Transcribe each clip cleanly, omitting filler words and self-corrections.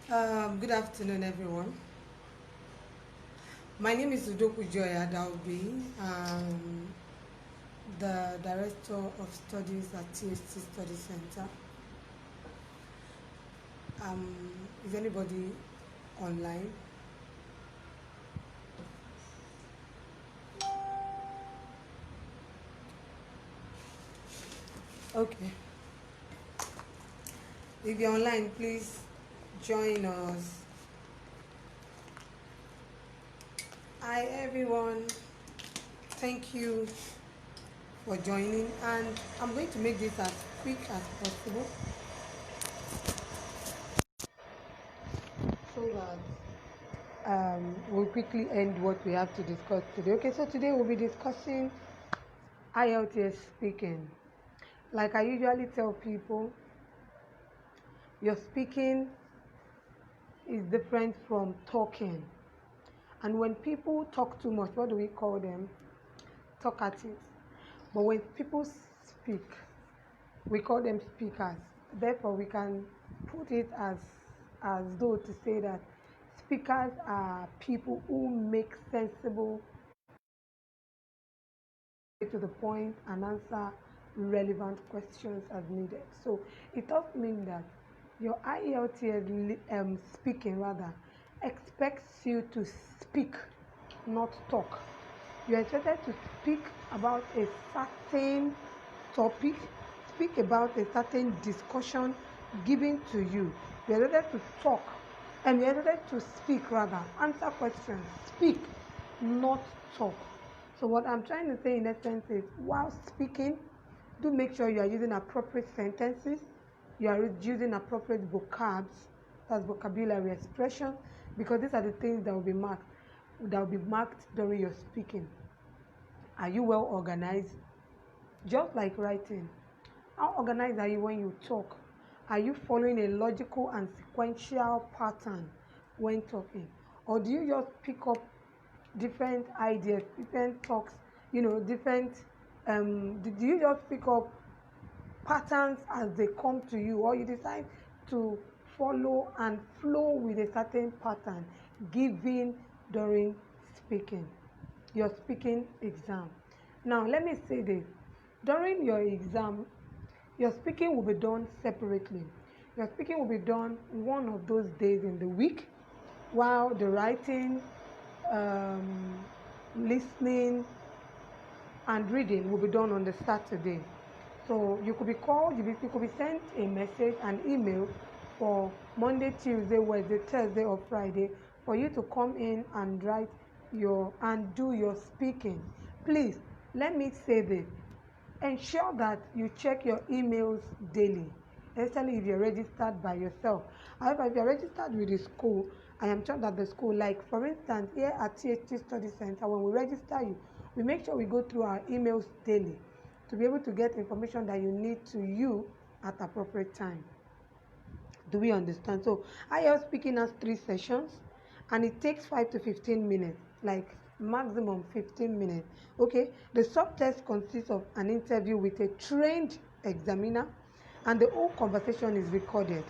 Good afternoon, everyone. My name is Udoku Joya Dalby. The Director of Studies at THT Study Center. Is anybody online? Okay. If you're online, please join us. Hi, everyone. Thank you for joining, and I'm going to make this as quick as possible so that we'll quickly end what we have to discuss today. Okay, so today we'll be discussing IELTS speaking. Like I usually tell people, your speaking is different from talking. And when people talk too much, what do we call them? Talkative. But when people speak, we call them speakers. Therefore, we can put it as though to say that speakers are people who make sensible to the point and answer relevant questions as needed. So it does mean that your IELTS speaking rather expects you to speak, not talk. You are expected to speak about a certain topic, speak about a certain discussion given to you. You are expected to talk, and you are expected to speak rather, answer questions, speak, not talk. So what I'm trying to say in essence is, while speaking, do make sure you are using appropriate sentences, you are using appropriate vocabs, that's vocabulary expression, because these are the things that will be marked during your speaking. Are you well organized? Just like writing. How organized are you when you talk? Are you following a logical and sequential pattern when talking? Or do you just pick up different ideas, different talks, different do you just pick up patterns as they come to you, or you decide to follow and flow with a certain pattern given during speaking, your speaking exam? Now let me say this: during your exam, your speaking will be done separately. Your speaking will be done one of those days in the week, while the writing, listening, and reading will be done on the Saturday. So you could be called, you could be sent a message, an email for Monday, Tuesday, Wednesday, Thursday, or Friday for you to come in and do your speaking. Please, let me say this: ensure that you check your emails daily, especially if you're registered by yourself. However, if you're registered with the school, I am sure that the school, like for instance here at THT Study Center, when we register you, we make sure we go through our emails daily to be able to get information that you need to you at appropriate time. Do we understand? So IELTS speaking has 3 sessions, and it takes 5 to 15 minutes, like maximum 15 minutes. Okay, the subtest consists of an interview with a trained examiner, and the whole conversation is recorded.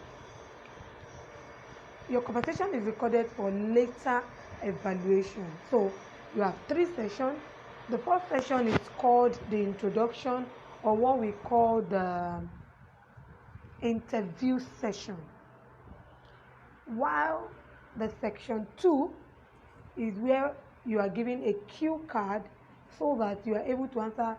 Your conversation is recorded for later evaluation. So you have 3 sessions. The first session is called the introduction, or what we call the interview session, while the section 2 is where you are given a cue card so that you are able to answer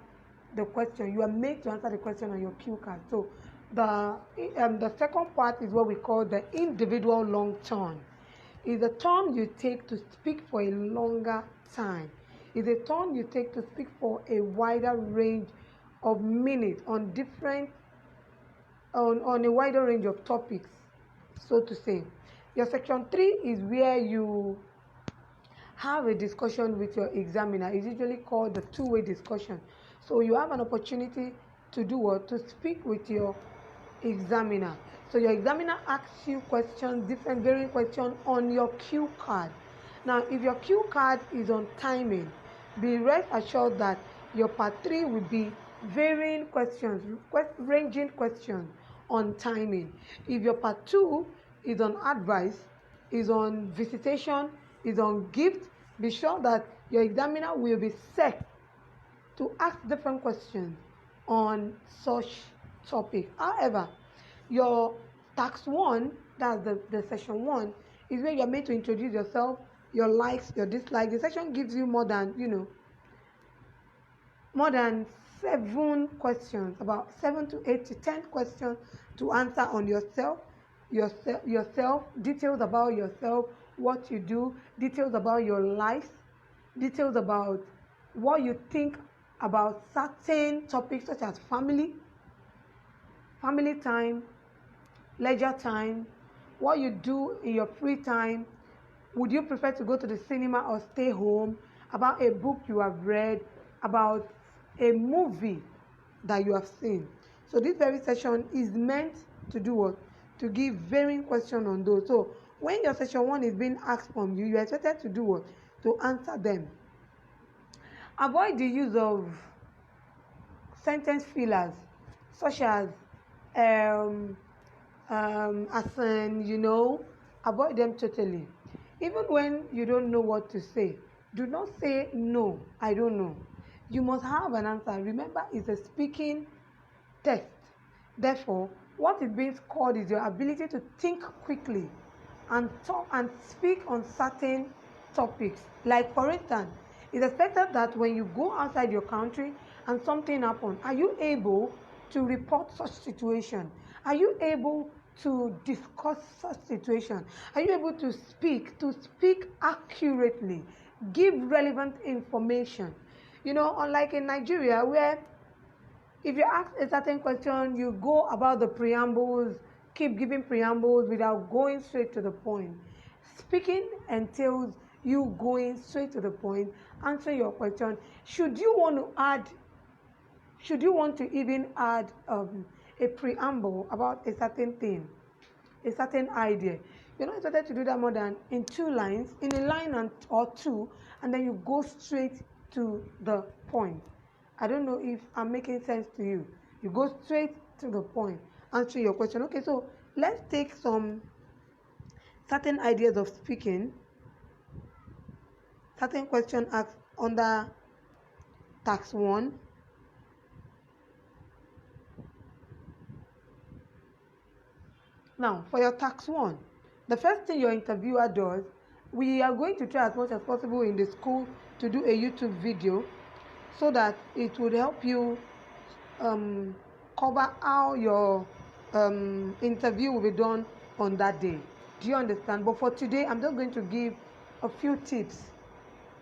the question. You are made to answer the question on your cue card. So the second part is what we call the individual long turn. Is a turn you take to speak for a longer time. Is a turn you take to speak for a wider range of minutes on a wider range of topics, so to say. Your section 3 is where you have a discussion with your examiner. It's usually called the two-way discussion. So you have an opportunity to do what? To speak with your examiner. So your examiner asks you questions, different varying questions on your cue card. Now, if your cue card is on timing, be rest assured that your part 3 will be varying questions, ranging questions on timing. If your part 2 is on advice, is on visitation, is on gift, be sure that your examiner will be set to ask different questions on such topic. However, your task one, that's the session one, is where you're meant to introduce yourself, your likes, your dislikes. The session gives you more than more than 7 questions, about 7 to 8 to 10 questions to answer on yourself, details about yourself, what you do, details about your life, details about what you think about certain topics such as family time, leisure time, what you do in your free time. Would you prefer to go to the cinema or stay home? About a book you have read, about a movie that you have seen. So this very session is meant to do what? To give varying questions on those. So when your session one is being asked from you, you are expected to do what? To answer them. Avoid the use of sentence fillers, such as avoid them totally. Even when you don't know what to say, do not say no, I don't know. You must have an answer. Remember, it's a speaking test. Therefore, what is being scored is your ability to think quickly and talk and speak on certain topics. Like, for instance, it's expected that when you go outside your country and something happens, are you able to report such situation? Are you able to discuss such situation? Are you able to speak accurately, give relevant information? Unlike in Nigeria, where if you ask a certain question, you go about the preambles, keep giving preambles without going straight to the point. Speaking entails you going straight to the point, answering your question. Should you want to even add a preamble about a certain thing, a certain idea, you're not expected to do that more than in 2 lines, in a line or 2, and then you go straight to the point. I don't know if I'm making sense to you. You go straight to the point, answer your question. Okay, so let's take some certain ideas of speaking, certain question asked under task 1. Now, for your task 1, the first thing your interviewer does, we are going to try as much as possible in the school to do a YouTube video so that it would help you cover how your interview will be done on that day. Do you understand? But for today, I'm just going to give a few tips.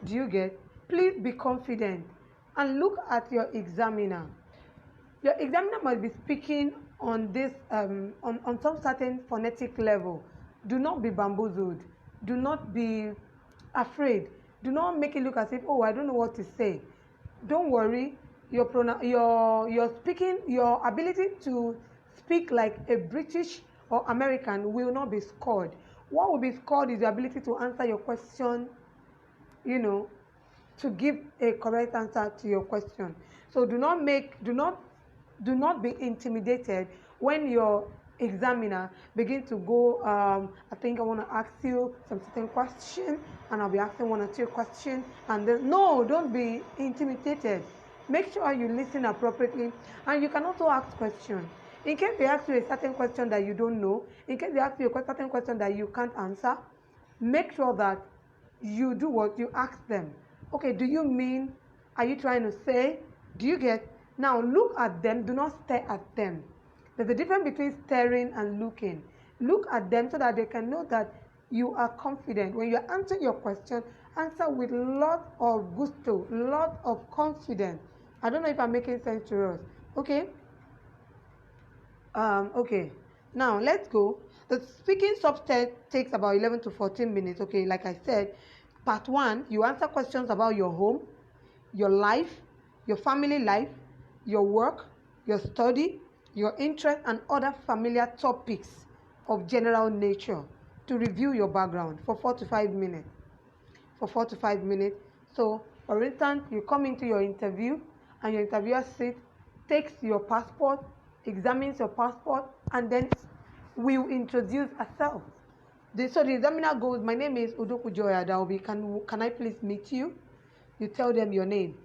Do you get? Please be confident and look at your examiner. Your examiner must be speaking on this on some certain phonetic level. Do not be bamboozled. Do not be afraid. Do not make it look as if, oh, I don't know what to say. Don't worry. Your speaking, your ability to speak like a British or American will not be scored. What will be scored is the ability to answer your question, to give a correct answer to your question. So do not be intimidated when your examiner begin to go, I think I want to ask you some certain question, and I'll be asking 1 or 2 questions, and then, no, don't be intimidated. Make sure you listen appropriately, and you can also ask questions. In case they ask you a certain question that you don't know, in case they ask you a certain question that you can't answer, make sure that you do what you ask them. Okay, do you mean, are you trying to say? Do you get? Now look at them, do not stare at them. There's a difference between staring and looking. Look at them so that they can know that you are confident. When you are answering your question, answer with lot of gusto, lot of confidence. I don't know if I'm making sense to us. Okay? Okay. Now let's go. The speaking subset takes about 11 to 14 minutes. Okay, like I said, part 1, you answer questions about your home, your life, your family life, your work, your study, your interest, and other familiar topics of general nature to review your background for 4 to 5 minutes. So, for instance, you come into your interview and your interviewer takes your passport, examines your passport, and then will introduce herself. So the examiner goes, my name is Udoku Joy Adaobi. Can I please meet you? You tell them your name.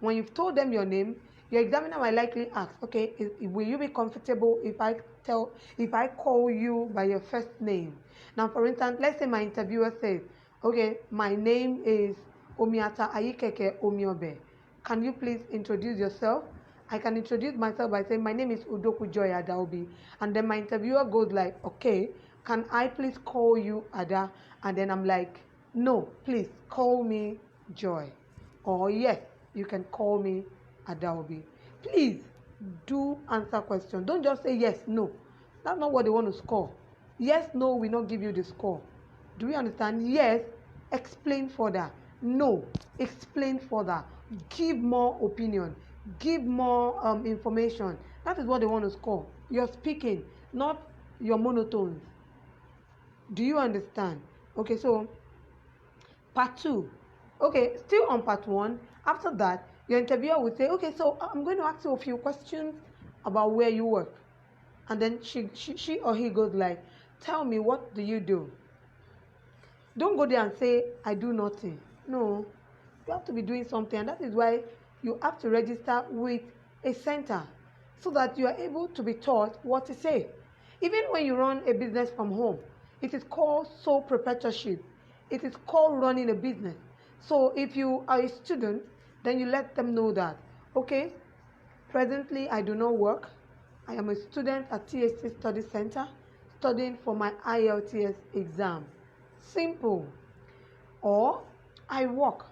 When you've told them your name, your examiner might likely ask, okay, will you be comfortable if I call you by your first name? Now, for instance, let's say my interviewer says, okay, my name is Omiata Ayikeke Omiobe. Can you please introduce yourself? I can introduce myself by saying, my name is Udoku Joy Adaobi. And then my interviewer goes like, okay, can I please call you Ada? And then I'm like, no, please call me Joy. Or yes, you can call me Adaobi. Please do answer questions. Don't just say yes, no. That's not what they want to score. Yes, no will not give you the score. Do we understand? Yes, explain further. No, explain further. Give more opinion. Give more information. That is what they want to score. You're speaking, not your monotones. Do you understand? Okay, so part 2. Okay, still on part 1. After that, your interviewer will say, okay, so I'm going to ask you a few questions about where you work. And then she or he goes like, tell me, what do you do? Don't go there and say, I do nothing. No, you have to be doing something. And that is why you have to register with a center so that you are able to be taught what to say. Even when you run a business from home, it is called sole proprietorship. It is called running a business. So if you are a student, then you let them know that, okay, presently I do not work. I am a student at THC Study Center studying for my IELTS exam. Simple. Or I work.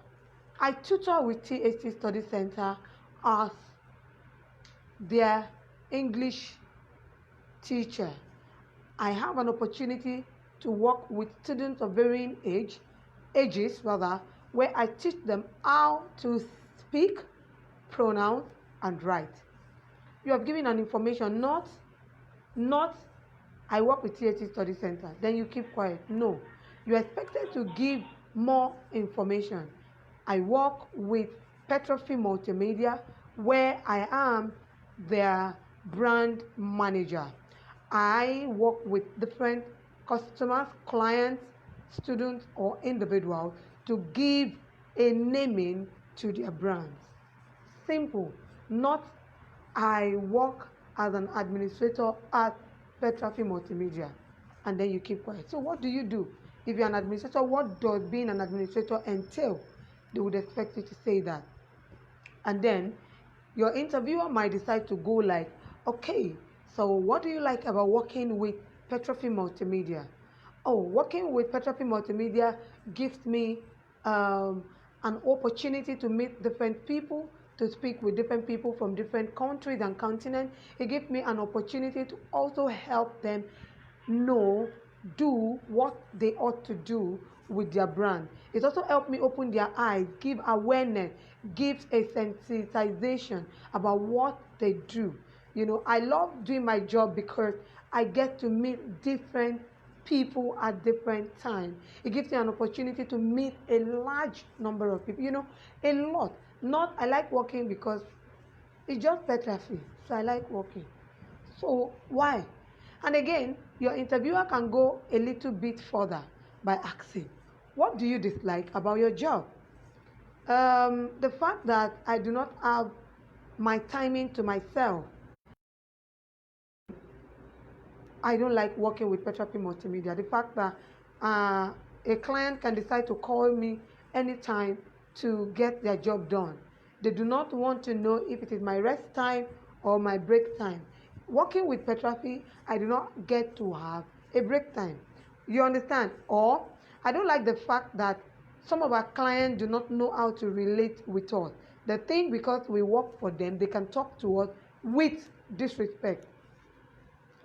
I tutor with THC Study Center as their English teacher. I have an opportunity to work with students of varying ages, where I teach them how to speak, pronounce, and write. You have given an information, not I work with THC Study Center, then you keep quiet. No, you are expected to give more information. I work with Petrofy Multimedia, where I am their brand manager. I work with different customers, clients, students, or individuals to give a naming to their brands. Simple. Not I work as an administrator at Petrofy Multimedia, and then you keep quiet. So what do you do? If you're an administrator, what does being an administrator entail? They would expect you to say that. And then your interviewer might decide to go like, okay, so what do you like about working with Petrofy Multimedia? Oh, working with Petrofy Multimedia gives me an opportunity to meet different people, to speak with different people from different countries and continents. It gives me an opportunity to also help them do what they ought to do with their brand. It also helped me open their eyes, give awareness, gives a sensitization about what they do. I love doing my job because I get to meet different people at different times. It gives me an opportunity to meet a large number of people, a lot. Not I like working because it's just better free, so I like working. So why? And again, your interviewer can go a little bit further by asking, what do you dislike about your job? The fact that I do not have my timing to myself. I don't like working with Petrofy Multimedia. The fact that a client can decide to call me anytime to get their job done. They do not want to know if it is my rest time or my break time. Working with Petrofy, I do not get to have a break time. You understand? Or I don't like the fact that some of our clients do not know how to relate with us. They think because we work for them, they can talk to us with disrespect.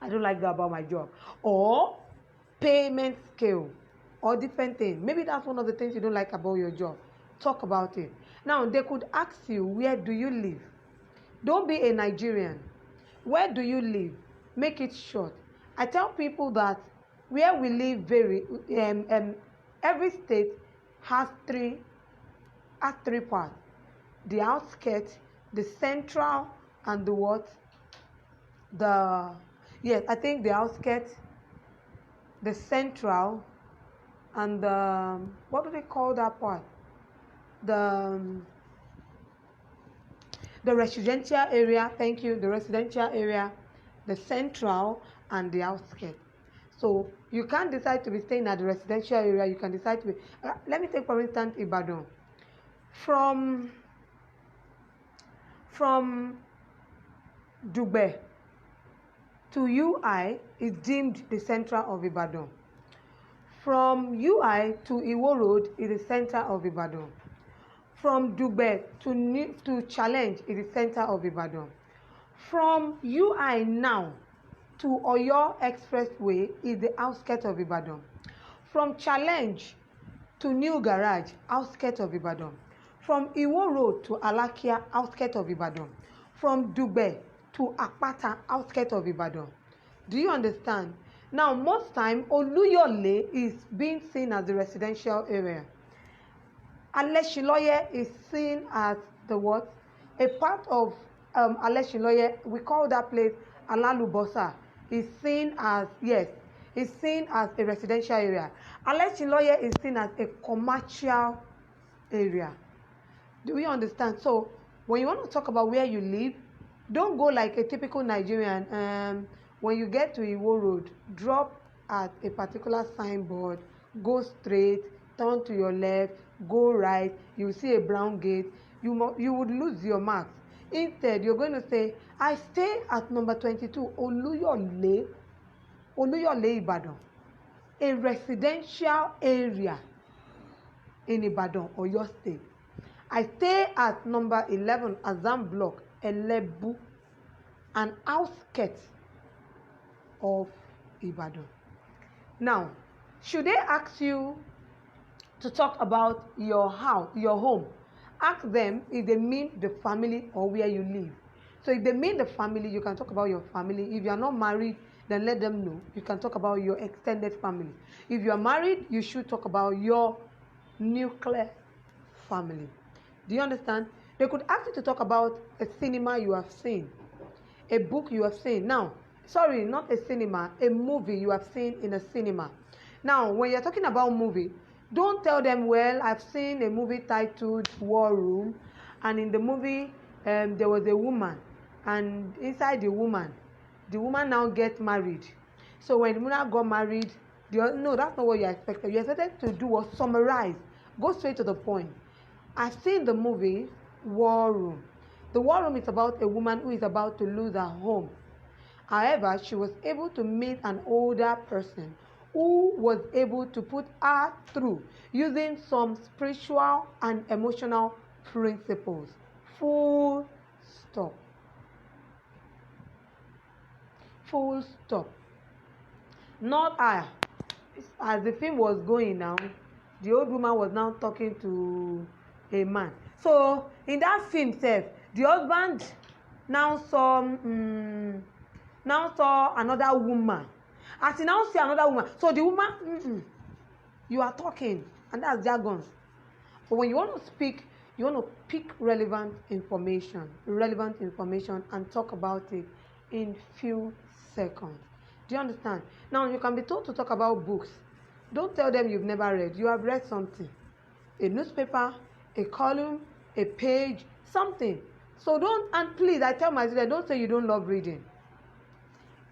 I don't like that about my job. Or payment scale or different things. Maybe that's one of the things you don't like about your job. Talk about it. Now, they could ask you, where do you live? Don't be a Nigerian. Where do you live? Make it short. I tell people that where we live every state has three parts. The outskirts, the central, and the what? I think the outskirts, the central, and the, what do they call that part? The the residential area, thank you, the residential area, the central, and the outskirts. So you can't decide to be staying at the residential area. You can decide to be. Let me take for instance Ibadan. From Dugbe to UI is deemed the center of Ibadan. From UI to Iwo Road is the center of Ibadan. From Dugbe to Challenge is the center of Ibadan. From UI now to Oyo Expressway is the outskirts of Ibadan. From Challenge to New Garage, outskirts of Ibadan. From Iwo Road to Alakia, outskirts of Ibadan. From Dugbe to Akpata, outskirts of Ibadan. Do you understand? Now, most time, Oluyole is being seen as the residential area. Aleshiloye is seen as the what? A part of Aleshiloye, we call that place Alalubosa, is seen as, yes, is seen as a residential area. Aleshiloye is seen as a commercial area. Do we understand? So, when you want to talk about where you live, don't go like a typical Nigerian. When you get to Iwo Road, drop at a particular signboard, go straight, turn to your left, go right, you see a brown gate, you would lose your marks. Instead, you're going to say, I stay at number 22, Oluyole Ibadan, a residential area in Ibadan, Oyo State. I stay at number 11, Azam Block, Elebu, an outskirts of Ibadan. Now, should they ask you to talk about your house, your home, ask them if they mean the family or where you live. So if they mean the family, you can talk about your family. If you are not married, then let them know. You can talk about your extended family. If you are married, you should talk about your nuclear family. Do you understand? They could ask you to talk about a cinema you have seen, a book you have seen. Now, sorry, not a cinema, a movie you have seen in a cinema. Now, when you're talking about movie, don't tell them, well, I've seen a movie titled War Room, and in the movie, there was a woman, and inside the woman now gets married. So when the woman got married, no, that's not what you expected. You expected to do was summarize, go straight to the point. I've seen the movie War Room. The War Room is about a woman who is about to lose her home. However, she was able to meet an older person who was able to put her through using some spiritual and emotional principles. Full stop. Full stop. Not I. As the film was going now, the old woman was now talking to a man. So in that film self, the husband now saw another woman. As he now see another woman, so the woman, you are talking, and that's jargon. But when you want to speak, you want to pick relevant information, and talk about it in few seconds. Do you understand? Now you can be told to talk about books. Don't tell them you've never read. You have read something, a newspaper, a column, a page, something. So don't, and please, I tell my students, don't say you don't love reading.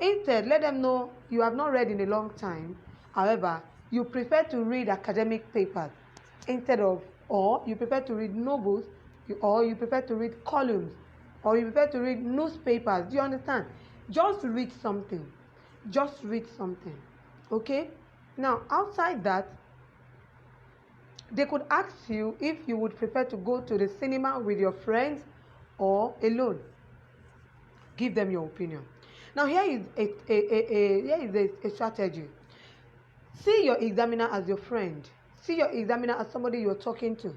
Instead, let them know you have not read in a long time. However, you prefer to read academic papers instead of, or you prefer to read novels, or you prefer to read columns, or you prefer to read newspapers. Do you understand? Just read something. Just read something. Okay? Now, outside that, they could ask you if you would prefer to go to the cinema with your friends or alone. Give them your opinion. Now, here is a strategy. See your examiner as your friend. See your examiner as somebody you're talking to,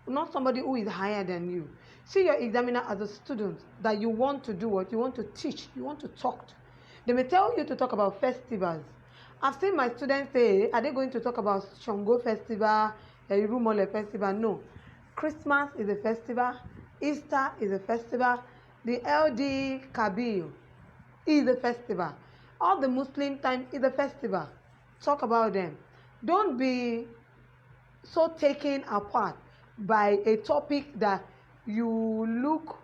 not somebody who is higher than you. See your examiner as a student that you want to do what you want to teach, you want to talk to. They may tell you to talk about festivals. I've seen my students say, are they going to talk about Shango Festival, Irumole Festival? No. Christmas is a festival. Easter is a festival. The LD Kabir is a festival. All the Muslim time is a festival. Talk about them. Don't be so taken apart by a topic that you look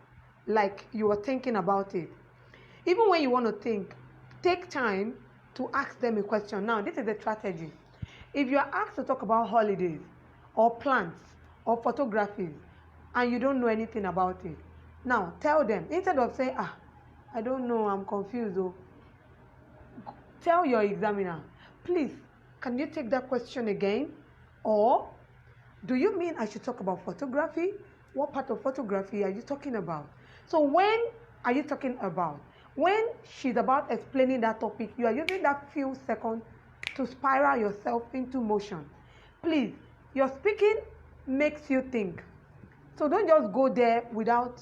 like you are thinking about it. Even when you want to think, take time to ask them a question. Now, this is a strategy. If you are asked to talk about holidays or plants or photography and you don't know anything about it, now tell them, instead of saying, I don't know, I'm confused, tell your examiner, please, can you take that question again? Or, do you mean I should talk about photography? What part of photography are you talking about? So when are you talking about? When she's about explaining that topic, you are using that few seconds to spiral yourself into motion. Please, your speaking makes you think. So don't just go there without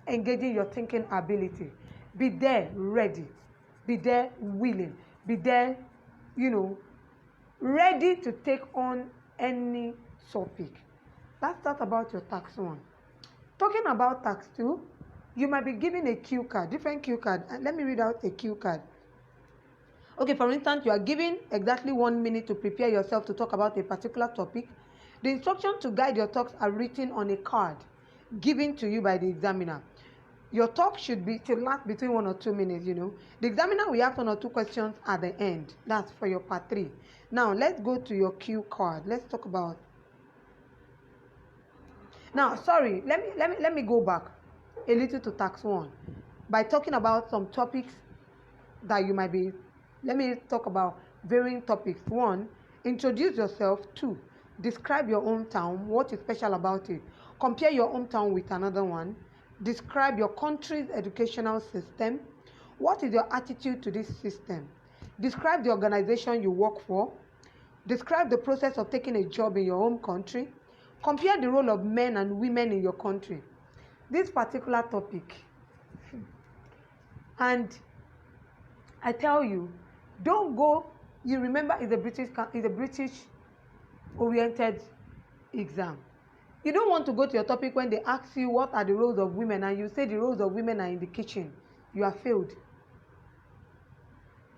engaging your thinking ability. Be there ready. Be there willing. Be there, ready to take on any topic. That's that about your tax 1. Talking about tax 2, you might be given a cue card, different cue card. And let me read out a cue card. Okay, for instance, you are given exactly 1 minute to prepare yourself to talk about a particular topic. The instructions to guide your talks are written on a card given to you by the examiner. Your talk should last between 1 or 2 minutes, The examiner will ask 1 or 2 questions at the end. That's for your part 3. Now, let's go to your cue card. Let's talk about. Now, sorry, let me go back a little to tax 1 by talking about some topics that you might be. Let me talk about varying topics. 1, introduce yourself. 2, describe your hometown. What is special about it? Compare your hometown with another one. Describe your country's educational system. What is your attitude to this system? Describe the organization you work for. Describe the process of taking a job in your home country. Compare the role of men and women in your country. This particular topic. And I tell you, don't go. You remember, it's a British oriented exam. You don't want to go to your topic when they ask you what are the roles of women and you say the roles of women are in the kitchen. You are failed.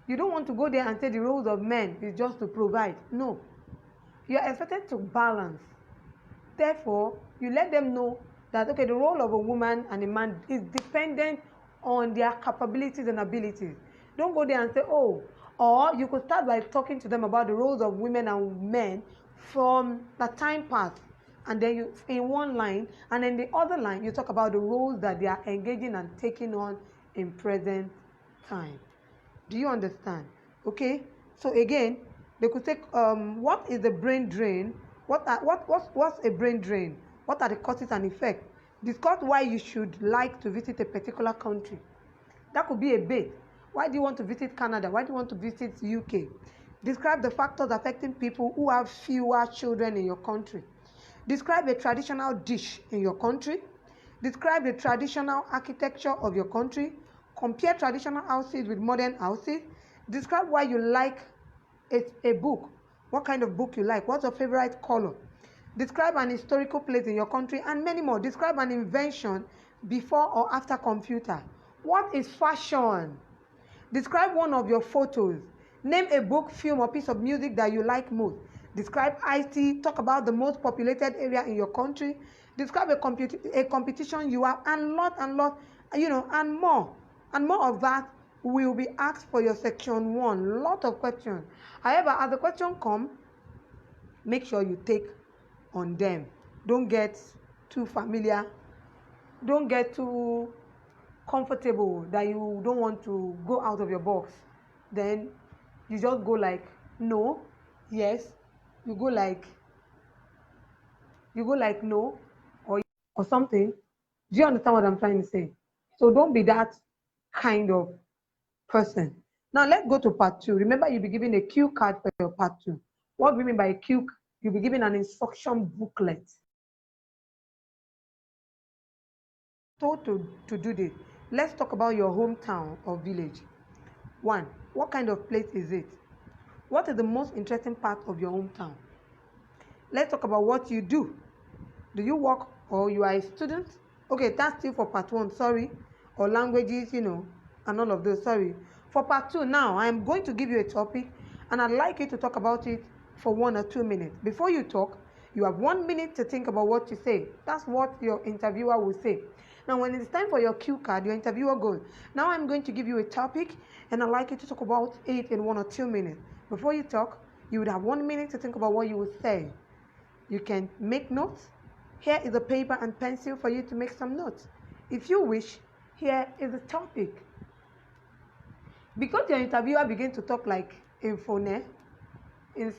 You don't want to go there and say the roles of men is just to provide. No. You are expected to balance. Therefore, you let them know that, okay, the role of a woman and a man is dependent on their capabilities and abilities. Don't go there and say, or you could start by talking to them about the roles of women and men from the time past. And then you, in one line, and in the other line, you talk about the roles that they are engaging and taking on in present time. Do you understand? Okay. So again, they could say, what is the brain drain? What's a brain drain? What are the causes and effects? Discuss why you should like to visit a particular country. That could be a bait. Why do you want to visit Canada? Why do you want to visit UK? Describe the factors affecting people who have fewer children in your country. Describe a traditional dish in your country. Describe the traditional architecture of your country. Compare traditional houses with modern houses. Describe why you like a book. What kind of book you like. What's your favorite color? Describe an historical place in your country and many more. Describe an invention before or after computer. What is fashion? Describe one of your photos. Name a book, film, or piece of music that you like most. Describe IT. Talk about the most populated area in your country. Describe a competition you have, and lot, and more. And more of that will be asked for your section 1. Lot of questions. However, as the question comes, make sure you take on them. Don't get too familiar. Don't get too comfortable that you don't want to go out of your box. Then you just go like no, yes. You go like no or something. Do you understand what I'm trying to say? So don't be that kind of person. Now let's go to part 2. Remember, you'll be given a cue card for your part 2. What do we mean by a cue? You'll be given an instruction booklet. Told to do this. Let's talk about your hometown or village. 1. What kind of place is it? What is the most interesting part of your hometown? Let's talk about what you do. Do you work or you are a student? Okay, that's still for part 1, sorry. Or languages, and all of those, sorry. For part 2 now, I'm going to give you a topic and I'd like you to talk about it for 1 or 2 minutes. Before you talk, you have 1 minute to think about what to say. That's what your interviewer will say. Now, when it's time for your cue card, your interviewer goes, now I'm going to give you a topic, and I'd like you to talk about it in 1 or 2 minutes. Before you talk, you would have 1 minute to think about what you would say. You can make notes. Here is a paper and pencil for you to make some notes. If you wish, here is a topic. Because your interviewer begins to talk like in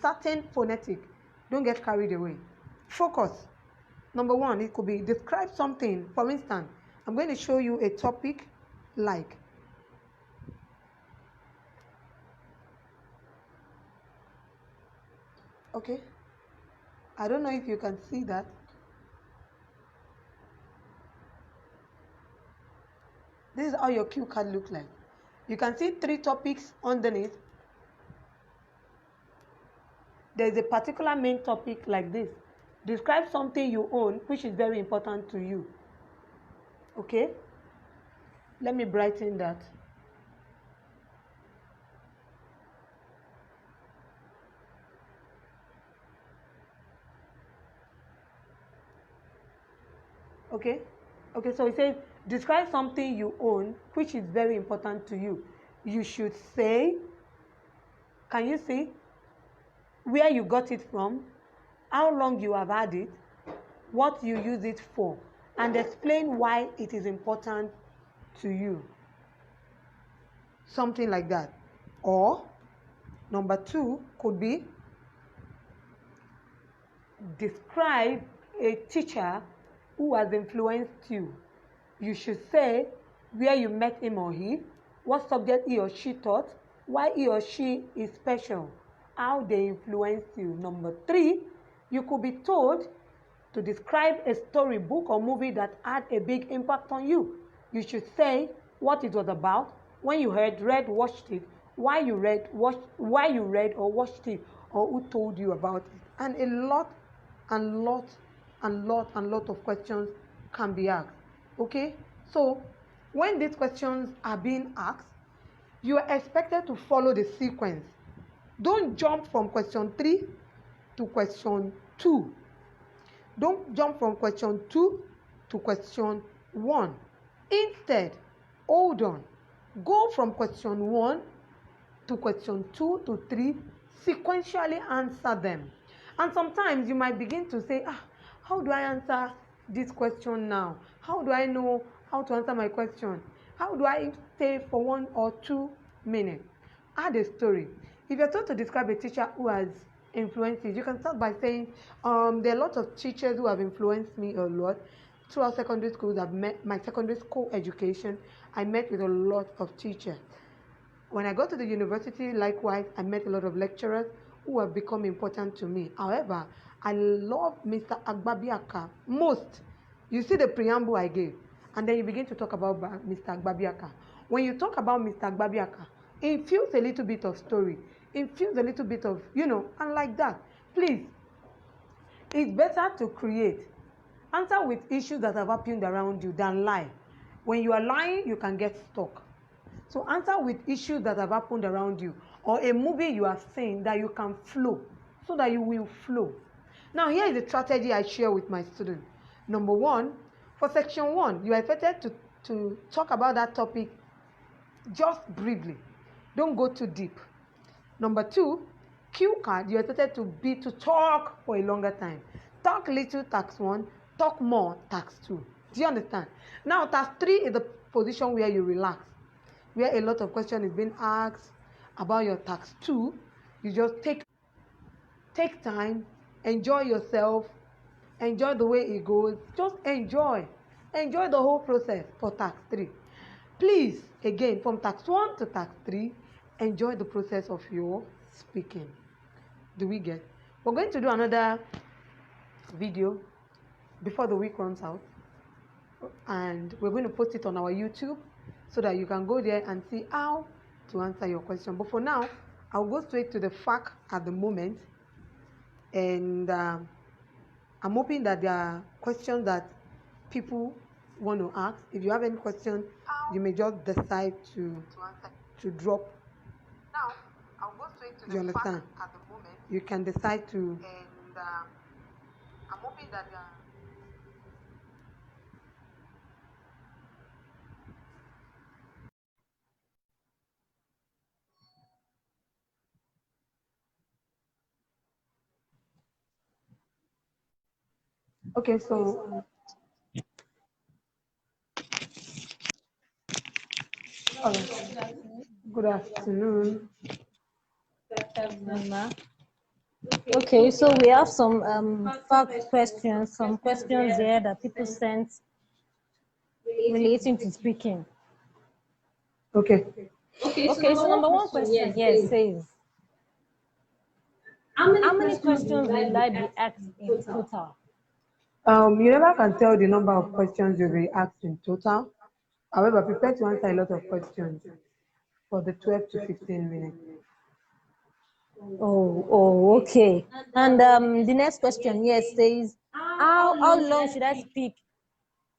certain phonetic, don't get carried away. Focus. Number one, it could be describe something. For instance, I'm going to show you a topic like okay. I don't know if you can see that. This is how your cue card looks like. You can see 3 topics underneath. There is a particular main topic like this. Describe something you own, which is very important to you. Okay? Let me brighten that. Okay? Okay, so it says, describe something you own, which is very important to you. You should say, can you see? Where you got it from, how long you have had it, what you use it for, and explain why it is important to you. Something like that. Or, number 2 could be, describe a teacher who has influenced you. You should say where you met him or he, what subject he or she taught, why he or she is special, how they influenced you. Number 3, you could be told to describe a storybook or movie that had a big impact on you. You should say what it was about, when you read, watched it, why you read or watched it, or who told you about it. And a lot of questions can be asked. Okay? So, when these questions are being asked, you are expected to follow the sequence. Don't jump from question 3 to question 2. Don't jump from question 2 to question 1. Instead, hold on. Go from question 1 to question 2 to 3, sequentially answer them. And sometimes you might begin to say, how do I answer this question now? How do I know how to answer my question? How do I stay for 1 or 2 minutes? Add a story. If you're told to describe a teacher who has influenced you, you can start by saying, there are a lot of teachers who have influenced me a lot. Throughout secondary schools, I've met my secondary school education. I met with a lot of teachers. When I got to the university, likewise, I met a lot of lecturers who have become important to me. However, I love Mr. Agbabiaka most. You see the preamble I gave, and then you begin to talk about Mr. Agbabiaka. When you talk about Mr. Agbabiaka, infuse a little bit of story, infuse a little bit of, and like that. Please, it's better to create. Answer with issues that have happened around you than lie. When you are lying, you can get stuck. So answer with issues that have happened around you, or a movie you have seen that you can flow, so that you will flow. Now, here is the strategy I share with my students. Number 1, for section 1, you are expected to talk about that topic just briefly. Don't go too deep. Number 2, cue card, you are expected to talk for a longer time. Talk little, task 1. Talk more, task 2. Do you understand? Now, task 3 is the position where you relax, where a lot of questions is being asked about your task 2. You just take time, enjoy yourself, enjoy the way it goes. Just enjoy the whole process for task 3. Please, again, from task 1 to task 3, enjoy the process of your speaking. Do we get? We're going to do another video before the week runs out, and we're going to post it on our YouTube so that you can go there and see how to answer your question. But for now, I'll go straight to the fact at the moment, and I'm hoping that there are questions that people want to ask. If you have any questions, you may just decide to drop. Now, I'll go straight to the fact at the moment. you can decide to. And I'm hoping that. Okay, so good afternoon. Okay, so we have some fact questions, some questions there that people sent relating to speaking. Okay. Okay, so number one question, yes, says, how many questions will I be asked in total? You never can tell the number of questions you'll be asked in total. However, prepare to answer a lot of questions for the 12 to 15 minutes. Okay. And the next question, yes, says, how long should I speak?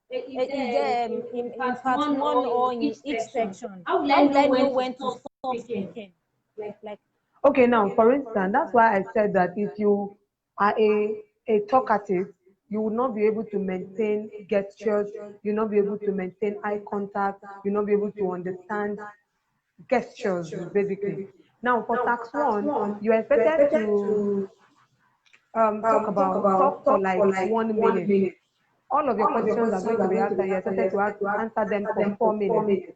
Is there in part one or in each section? How will I know when to stop speaking? Like Okay, now, for instance, that's why I said that if you are a talkative, you will not be able to maintain gestures, you'll not be able to maintain eye contact, you'll not be able to understand gestures, basically. Now, for task one, you are expected to talk for like 1 minute. All of your questions are going to be answered. You're expected to answer them for 4 minutes.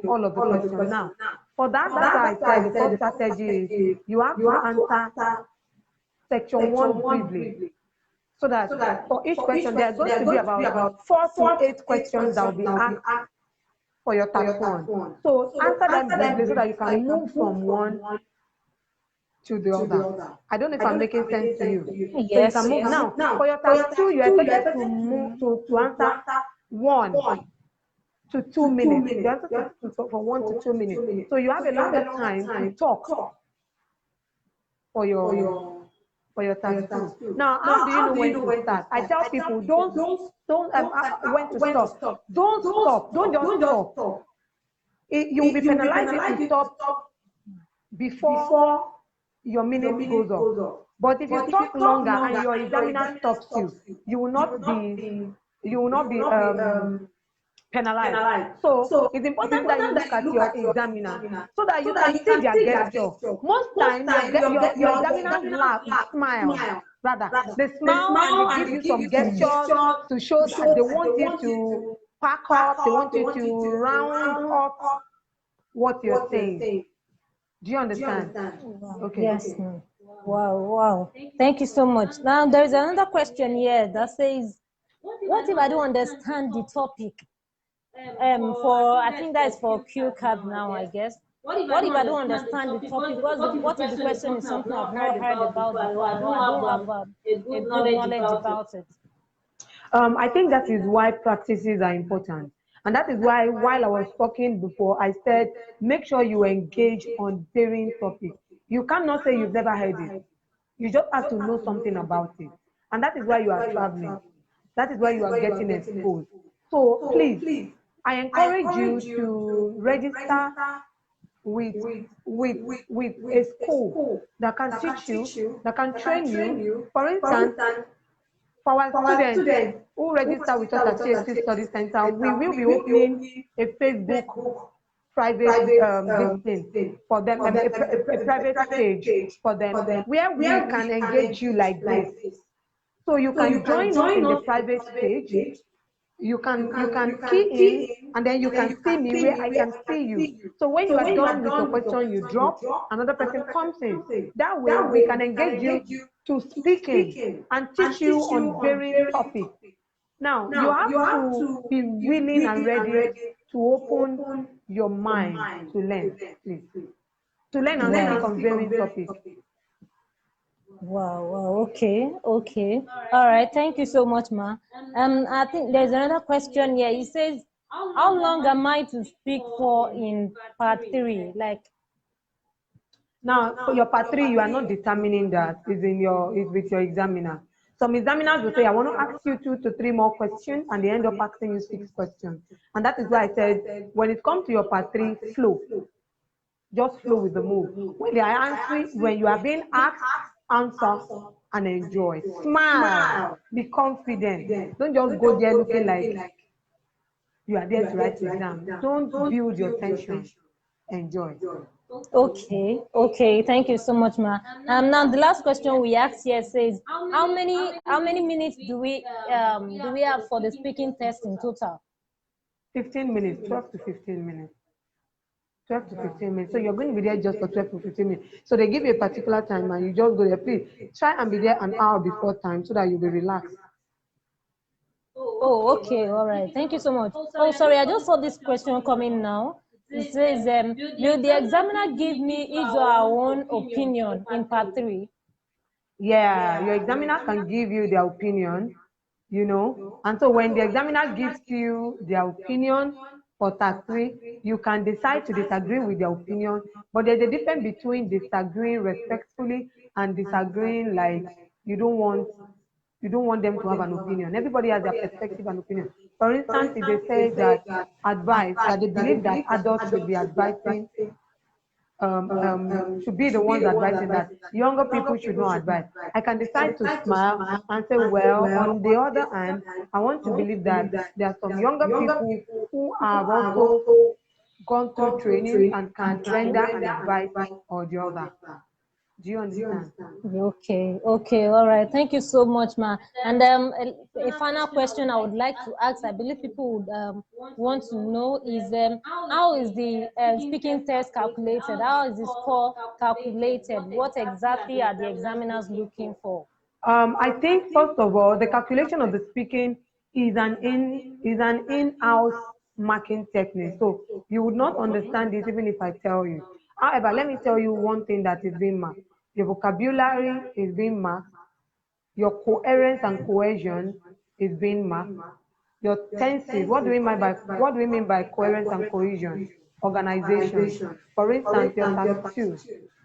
All of the questions. Now, for that, that's why I said the first strategy is you have to answer section one briefly. So that for each question, there are going to be about 4 to 8 questions that will be asked for your task one. So answer them briefly so that you can move from one to the other. I don't know if I'm making sense to you. So you can move now. For your task two, you're expected to move to answer 1 to 2 minutes. You answer for 1 to 2 minutes. So you have a longer time to talk for your task two. Now, how do you know when to start? I tell people don't when to stop. Don't stop. Don't just stop. You'll be penalized if you stop before your minute goes up. But if you talk longer and your examiner stops you, you will not be penalized. So it's important that you look at your examiner so that you can see their gesture. Most time your examiners laugh, smile. Rather, they smile and they give you some gestures to show that they want you to pack up, they want you to round up what you're saying. Do you understand? Okay. Yes. Wow. Thank you so much. Now, there is another question here that says, what if I don't understand the topic? I think that is for Q card now, I guess. What if I don't understand the topic? What if the question is something I've not heard about before? I don't have a good knowledge about it. I think that is why practices are important. And that is why, while I was talking before, I said, make sure you engage on varying topics. You cannot say you've never heard it. You just have to know something about it. And that is why you are traveling. That is why you are getting exposed. So please, I encourage you to register with with a school that can teach you, that can train you. For instance, for our students who register with us at TSC Study Center, we will be opening a Facebook private this thing for them, a private page for them, where we can engage you like this. So you can join us in the private page. You can key in and then you can see me where I can see you. So when you are done with your question, you drop, another person comes in. That way we can engage you to speaking and teach you on varying topics. Now you have to be willing and ready to open your mind to learn, please. To learn and speak on varying topics. Wow. Okay. All right. Thank you so much, ma. I think there's another question here. It says, how long am I to speak for in part 3? Now, for your part 3, you are not determining that. It's with your examiner. Some examiners will say, I want to ask you 2 to 3 more questions, and they end up asking you 6 questions. And that is why I said, when it comes to your part 3, flow. Just flow with the move. When they are answering, when you are being asked, answer, and enjoy. Smile, be confident. Don't just go there looking like you are there to write exam. Don't build your tension. Enjoy. Okay, okay. Thank you so much, ma. Now the last question we asked here says, how many minutes do we have for the speaking test in total? 15 minutes, 12 to 15 minutes. 12 to 15 minutes. So you're going to be there just for 12 to 15 minutes. So they give you a particular time and you just go there. Please try and be there an hour before time so that you'll be relaxed. Oh, okay, all right. Thank you so much. Oh, sorry, I just saw this question coming now. It says, will the examiner give me his or her own opinion in part 3? Yeah, your examiner can give you their opinion, and so when the examiner gives you their opinion for task 3, you can decide to disagree with their opinion, but there's a difference between disagreeing respectfully and disagreeing like you don't want you don't want them to have an opinion. Everybody has their perspective and opinion. For instance, if they say that advice, that they believe that adults should be advising, should be the ones advising that younger people should not advise. I can decide to smile and say, well, on the other hand, I want to believe that there are some younger people who have also gone through training and can render an advice or the other. Do you understand? Okay, okay, all right. Thank you so much, ma. And a final question I would like to ask, I believe people would want to know is how is the speaking test calculated? How is the score calculated? What exactly are the examiners looking for? I think first of all, the calculation of the speaking is an in-house marking technique. So you would not understand this even if I tell you. However, let me tell you one thing that is being marked. Your vocabulary is being marked. Your coherence and cohesion is being marked. Your tenses. What do we mean by coherence and cohesion? Organization. For instance, your task 2.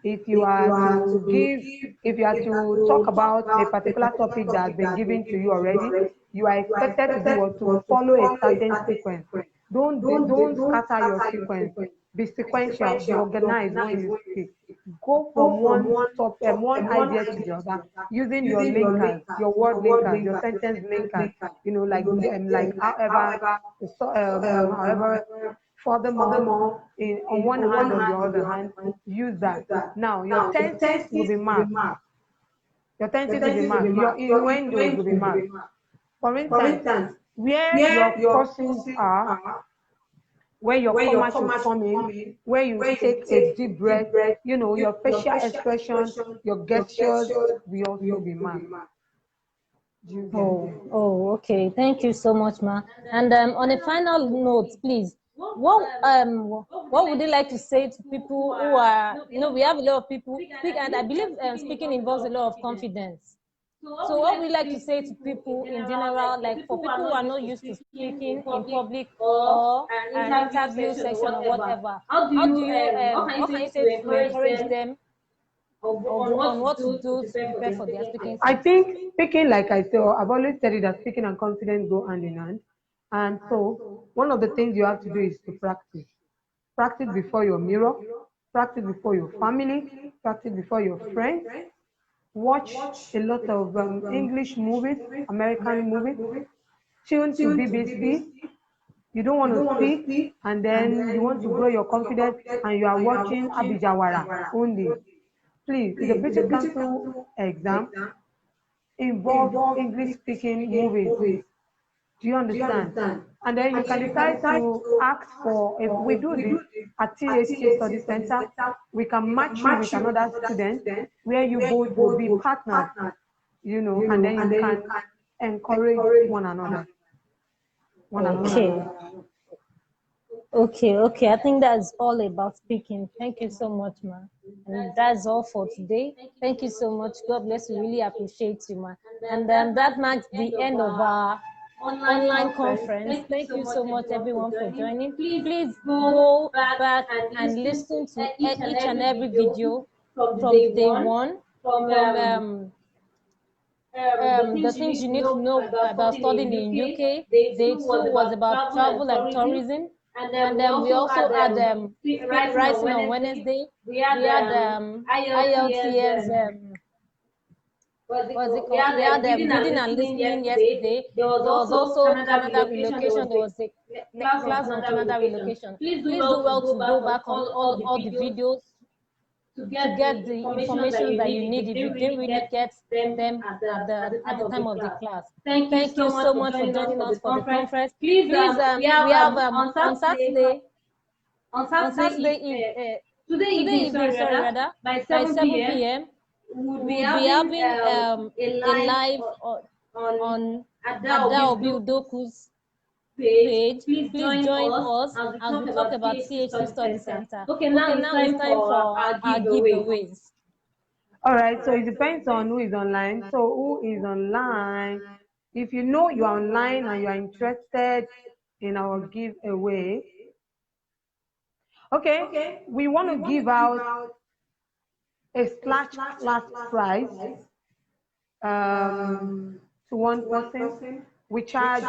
If you are to give, if you are to talk about a particular topic that has been given to you already, you are expected to do what to follow a certain sequence. Don't scatter your sequence. Be sequential. Be organized when you speak. Go from one idea to the other using your linkers, your word linkers, your sentence linkers. Like however, furthermore, on one hand or the other hand, use that. Now your tenses will be marked. Your tenses will be marked. Your innuendos will be marked. For instance, where your crossings are, where your comma should come in, where you take a deep breath, your facial expression, your gestures will also be marked. Do you get it? Okay. Thank you so much, ma. And on a final note, please, what would you like to say to people who are, we have a lot of people speak, and I believe speaking involves a lot of confidence. So what would you like to say to people in general, like for people who are not used to speaking in public or an interview section or whatever? What can you say to encourage them on what to do to prepare for their speaking I test? think speaking, like I said, I've always said it that speaking and confidence go hand in hand. And so one of the things you have to do is to practice. Practice before your mirror, practice before your family, practice before your friends. Watch a lot of English movies, American movies. Tune to BBC. You don't want to speak and then you want to grow your confidence and you are watching Abijawara only. Please, it's a British Council exam, involves English speaking movies. Do you understand? And then you can decide to ask for, if we do this at THK Study Center, we can match you with another student where you both will be partners, and then you can encourage one another. Okay. Okay. I think that's all about speaking. Thank you so much, ma. And that's all for today. Thank you so much. God bless you. Really appreciate you, ma. And that marks the end of our online conference. Thank you so much, everyone, for joining. Please go back and listen to each and every video from day one, from the things you need to know about studying in UK. Day 2 was about travel and tourism. And then we also had speak writing on Wednesday. We had IELTS what's it called? We had reading and listening yesterday. There was also Canada relocation. There was a class on Canada relocation. Please do well to go back on all the videos to get the information that you need if you didn't really get them at the time of the class. Thank you so much for joining us for the conference. Please, we have on Saturday today evening, sorry, rather, by 7 p.m. we will be having a live on Ada Obi page. Please join us as we talk about CHC Study Center. Okay, now it's time for our giveaways. All right, so it depends on who is online. So who is online? If you know you are online and you are interested in our giveaway, okay, we want to give out a slash class prize to one person. We charge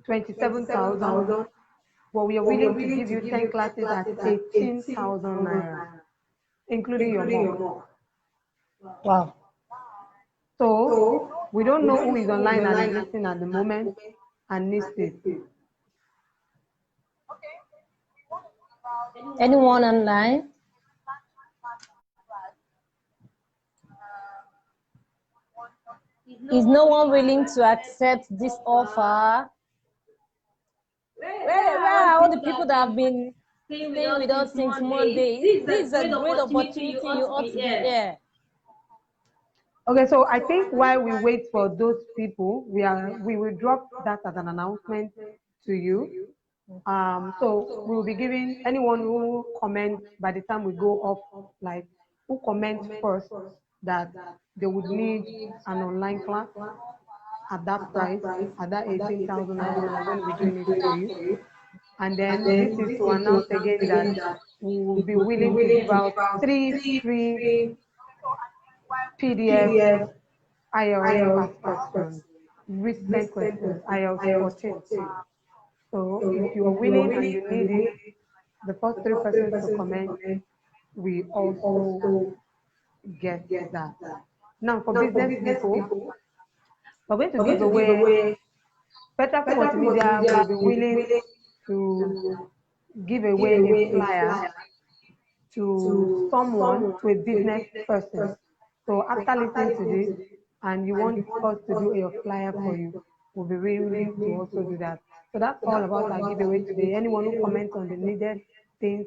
27,000, but we are willing to give you 10 classes at 18,000 naira, including your mom. Wow. So we don't know who is online and is listening at the moment and needs it. Anyone online? Is no one willing to accept this offer? Where are all the people that have been staying with us since Monday? This is a great opportunity. You ought to be here. Okay, so I think while we wait for those people, we will drop that as an announcement to you. So we will be giving anyone who comments by the time we go off, like who comments first that they would need an online class at that price, at that 18,000 naira, we are going to be doing it for you. And then this is to announce again that we will be willing to give out 3 free PDF IELTS past questions, recent questions, IELTS 14. So if you are willing and you need it, the first 3 persons to comment, we also get that. Now for business people, we're going to give away, Better Multimedia will be willing to give away a flyer to someone, to a business person. So after listening to this and you want us to do a flyer for you, we'll be willing to also do that. So that's all about our giveaway today. Anyone who comments on the needed things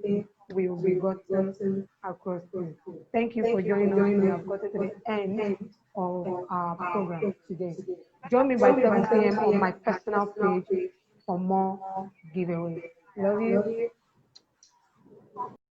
will be gotten across to you. Thank you for joining us. We have gotten to the end of our program today. Join me by 7 p.m. on my personal page for more giveaways. Love you.